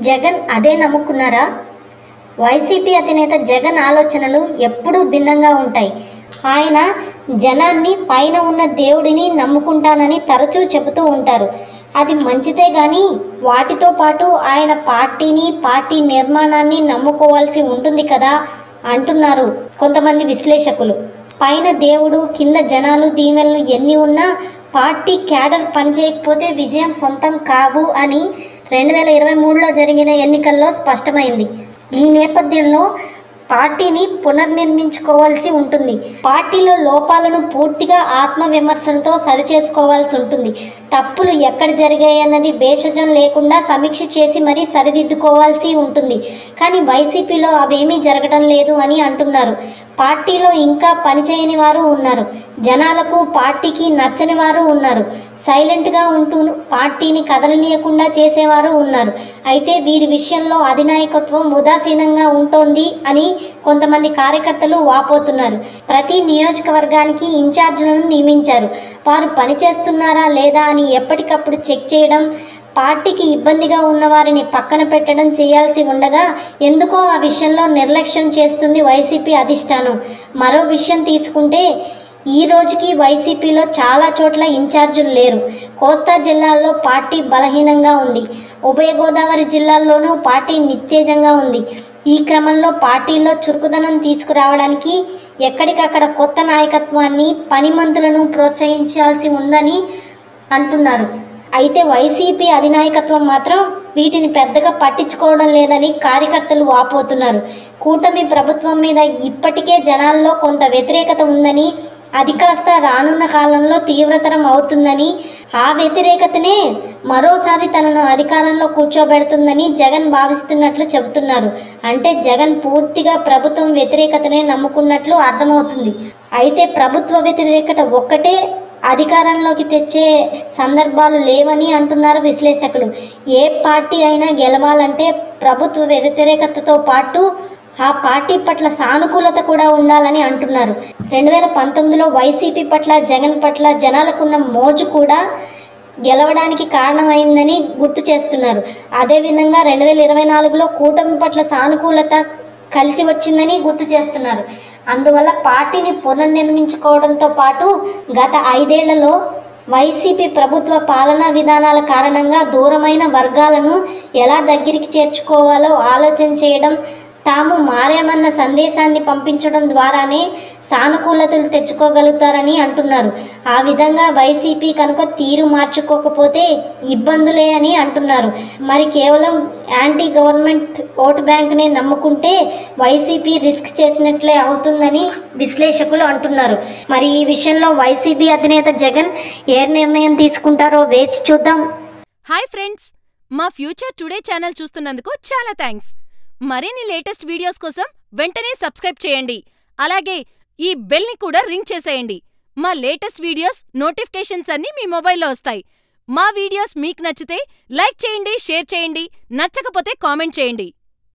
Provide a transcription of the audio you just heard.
జగన్ అదే నమ్ముకున్నారా? వైసీపీ అధినేత జగన్ ఆలోచనలు ఎప్పుడూ భిన్నంగా ఉంటాయి. ఆయన జనాన్ని పైన ఉన్న దేవుడిని నమ్ముకుంటానని తరచూ చెబుతూ ఉంటారు. అది మంచిదే కానీ వాటితో పాటు ఆయన పార్టీ నిర్మాణాన్ని నమ్ముకోవాల్సి ఉంటుంది కదా అంటున్నారు కొంతమంది విశ్లేషకులు. పైన దేవుడు, కింద జనాలు దీవెనలు ఎన్ని ఉన్నా పార్టీ క్యాడర్ పనిచేయకపోతే విజయం సొంతం కావు అని 2023లో జరిగిన ఎన్నికల్లో స్పష్టమైంది. ఈ నేపథ్యంలో పార్టీని పునర్నిర్మించుకోవాల్సి ఉంటుంది. పార్టీలో లోపాలను పూర్తిగా ఆత్మవిమర్శనతో సరిచేసుకోవాల్సి ఉంటుంది. తప్పులు ఎక్కడ జరిగాయన్నది భేషజం లేకుండా సమీక్ష చేసి మరీ సరిదిద్దుకోవాల్సి ఉంటుంది. కానీ వైసీపీలో అవేమీ జరగడం లేదు అని అంటున్నారు. పార్టీలో ఇంకా పనిచేయని వారు ఉన్నారు. జనాలకు పార్టీకి నచ్చని వారు ఉన్నారు. సైలెంట్గా ఉంటూ పార్టీని కదలనీయకుండా చేసేవారు ఉన్నారు. అయితే వీరి విషయంలో అధినాయకత్వం ఉదాసీనంగా ఉంటోంది అని కొంతమంది కార్యకర్తలు వాపోతున్నారు. ప్రతి నియోజకవర్గానికి ఇన్ఛార్జీలను నియమించారు. వారు పనిచేస్తున్నారా లేదా అని ఎప్పటికప్పుడు చెక్ చేయడం, పార్టీకి ఇబ్బందిగా ఉన్నవారిని పక్కన పెట్టడం చేయాల్సి ఉండగా ఎందుకో ఆ విషయంలో నిర్లక్ష్యం చేస్తుంది వైసీపీ అధిష్టానం. మరో విషయం తీసుకుంటే ఈ రోజుకి వైసీపీలో చాలా చోట్ల ఇన్ఛార్జీలు లేరు. కోస్తా జిల్లాల్లో పార్టీ బలహీనంగా ఉంది. ఉభయ గోదావరి జిల్లాల్లోనూ పార్టీ నిస్తేజంగా ఉంది. ఈ క్రమంలో పార్టీలో చురుకుదనం తీసుకురావడానికి ఎక్కడికక్కడ కొత్త నాయకత్వాన్ని, పనిమంతులను ప్రోత్సహించాల్సి ఉందని అంటున్నారు. అయితే వైసీపీ అధినాయకత్వం మాత్రం వీటిని పెద్దగా పట్టించుకోవడం లేదని కార్యకర్తలు వాపోతున్నారు. కూటమి ప్రభుత్వం మీద ఇప్పటికే జనాల్లో కొంత వ్యతిరేకత ఉందని, అది కాస్త రానున్న కాలంలో తీవ్రతరం అవుతుందని, ఆ వ్యతిరేకతనే మరోసారి తనను అధికారంలో కూర్చోబెడుతుందని జగన్ భావిస్తున్నట్లు చెబుతున్నారు. అంటే జగన్ పూర్తిగా ప్రభుత్వం వ్యతిరేకతనే నమ్ముకున్నట్లు అర్థమవుతుంది. అయితే ప్రభుత్వ వ్యతిరేకత ఒక్కటే అధికారంలోకి తెచ్చే సందర్భాలు లేవని అంటున్నారు విశ్లేషకులు. ఏ పార్టీ అయినా గెలవాలంటే ప్రభుత్వ వ్యతిరేకతతో పాటు ఆ పార్టీ పట్ల సానుకూలత కూడా ఉండాలని అంటున్నారు. 2019లో వైసీపీ పట్ల, జగన్ పట్ల జనాలకున్న మోజు కూడా గెలవడానికి కారణమైందని గుర్తు చేస్తున్నారు. అదేవిధంగా 2024లో కూటమి పట్ల సానుకూలత కలిసి వచ్చిందని గుర్తు చేస్తున్నారు. అందువల్ల పార్టీని పునర్నిర్మించుకోవడంతో పాటు గత 5 ఏళ్లలో వైసీపీ ప్రభుత్వ పాలనా విధానాల కారణంగా దూరమైన వర్గాలను ఎలా దగ్గరికి చేర్చుకోవాలో ఆలోచన చేయడం, తాము మారామన్న సందేశాన్ని పంపించడం ద్వారానే సానుకూలతలు తెచ్చుకోగలుగుతారని అంటున్నారు. ఆ విధంగా వైసీపీ కనుక తీరు మార్చుకోకపోతే ఇబ్బందులే అని అంటున్నారు. మరి కేవలం యాంటీ గవర్నమెంట్ ఓటు బ్యాంక్నే నమ్ముకుంటే వైసీపీ రిస్క్ చేసినట్లే అవుతుందని విశ్లేషకులు అంటున్నారు. మరి ఈ విషయంలో వైసీపీ అధినేత జగన్ ఏ నిర్ణయం తీసుకుంటారో వేచి చూద్దాం. హాయ్ ఫ్రెండ్స్, మా ఫ్యూచర్ టుడే ఛానల్ చూస్తున్నందుకు చాలా థ్యాంక్స్. మరిన్ని లేటెస్ట్ వీడియోస్ కోసం వెంటనే సబ్స్క్రైబ్ చేయండి. అలాగే ఈ బెల్ ని కూడా రింగ్ చేసేయండి. మా లేటెస్ట్ వీడియోస్ నోటిఫికేషన్స్ అన్నీ మీ మొబైల్లో వస్తాయి. మా వీడియోస్ మీకు నచ్చితే లైక్ చేయండి, షేర్ చేయండి, నచ్చకపోతే కామెంట్ చేయండి.